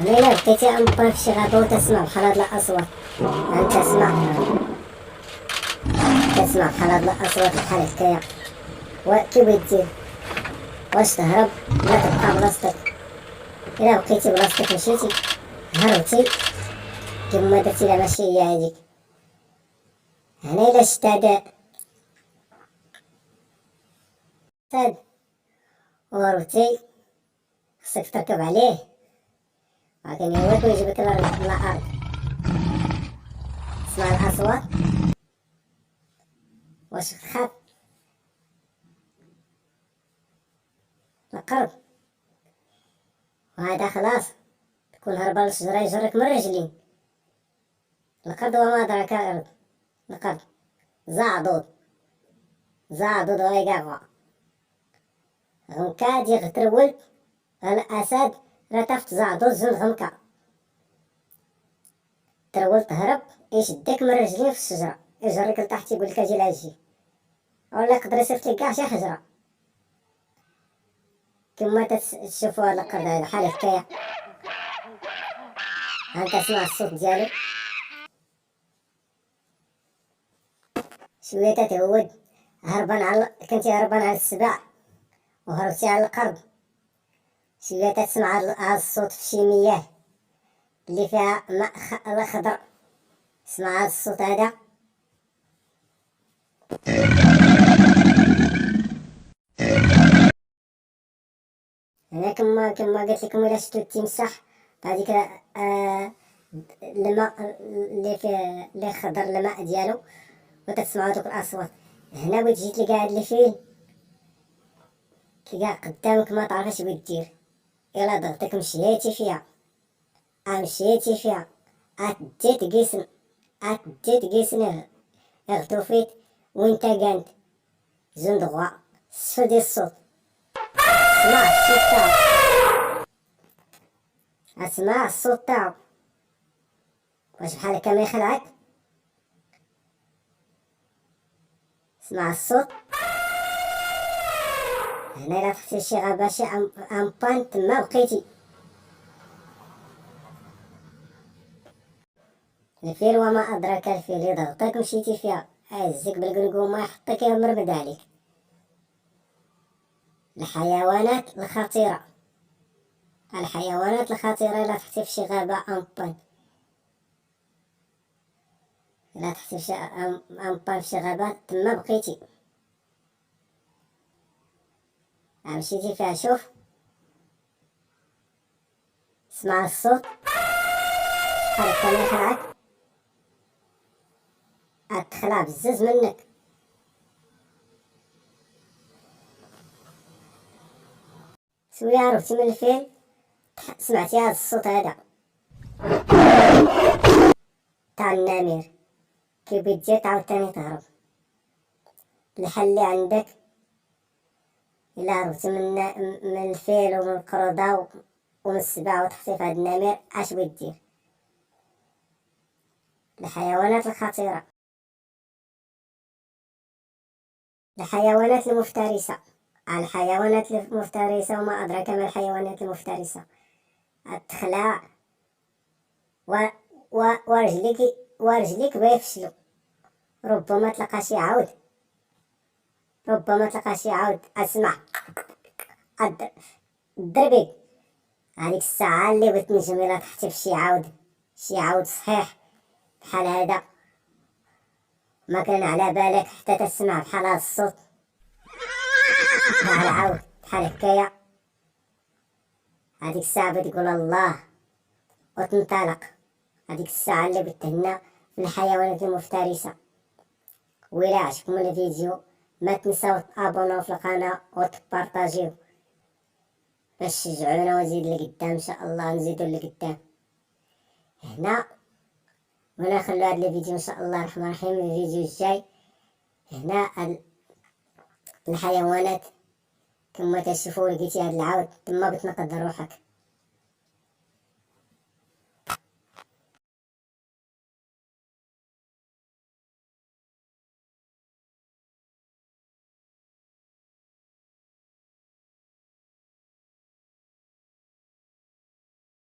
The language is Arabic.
انا الا بقيتي امبان في شي غابه وتسمع بحال هاد الاصوات، يعني تسمع بحال هاد الاصوات بحال هكايا، كي بغيت دير؟ واش تهرب ولا تبقى بلاصتك؟ الا بقيتي بلاصتك مشيتي هربتي كيما درتي لا ماشي هي هاديك. هنا الا شتا ساد وهربتي خصك تركب عليه، ولكن هو كيجيبك للارض. تسمع الاصوات واش تخاف؟ القرب وهذا خلاص تكون هربان للشجرة يجرك من الرجلين. القرد وما أدراك القرد، القرد زعضوض ويقاقع غمكا دي غترول الأسد رتفت زعضوض زون غمكا ترول تهرب يشدك من الرجلين في الشجرة يجرك لتحت يقولك اجي لاجي، ولا يقدر يصيفط لك كاع شي حجرة. كما تشوفوا هاد القرد هذا بحال هكايا، هانت تسمع الصوت ديالو شوية تتهود. كنتي هربان على السباع وهربتي على القرب، شوية تسمع هاد الصوت في شي مياه اللي فيها ماء خضر. اسمع هاد الصوت هذا، انا كما قلت لكم الا شفتو التمساح هذيك الماء اللي فيه اللي خضر الماء ديالو وتسمعوا دوك الاصوات. هنا بغيت تجي تلقى هاد الفيل تلقاه قدامك ما تعرفش بغيت دير، الا ضغطك مشيتي فيها اتديت قيسن اغتوفيت وانت قانت زندغوا السفل ديال الصوت. اسمع الصوت تاعو واش بحال هكا ما يخلعك؟ اسمع الصوت. هنا الا فتحتي شي غابة شي امبان تما بقيتي. الفيل وما ادراك الفيل يضغطك مشيتي فيها يهزك بالقنقومه يحطك يمرمد عليك. الحيوانات الخطيرة الا تحتي في شي غابة امبان، الا تحتي في شي امبان في شي غابة تما بقيتي مشيتي فيها. شوف اسمع الصوت بحال هكا ما يخلعك، تخلع بزز منك. شوية عرفتي من الفيل سمعتي هاد الصوت هذا تاع النمير كي بتجي تعاود تاني تهرب. الحل اللي عندك الا هربتي من الفيل ومن القردة ومن السباع وتحتي في هاد النمير اش بغيت دير؟ الحيوانات الخطيرة، الحيوانات المفترسة وما أدراك ما الحيوانات المفترسة. التخلع ورجليك بيفشلوا، ربما تلقى شي عود. اسمع الدربي هذيك الساعة اللي بغيت نجم إلا تحتي في شي عود صحيح بحال هذا ما كان على بالك حتى تسمع بحال هذا الصوت تاع العود بحال هكايا. هذيك الساعة بتقول الله وتنطلق. هذيك الساعة اللي بتهنى في الحيوانات المفترسة. وإلا عجبكم الفيديو ما تنساو تابوناو في القناة وتبارطاجيو باش تشجعونا ونزيد لقدام ان شاء الله، نزيدو لقدام هنا. ونخلو هاد الفيديو ان شاء الله الرحمن الرحيم. الفيديو الجاي هنا الحيوانات كما تشوفوا لقيتي هاد العود تما بتنقذ روحك.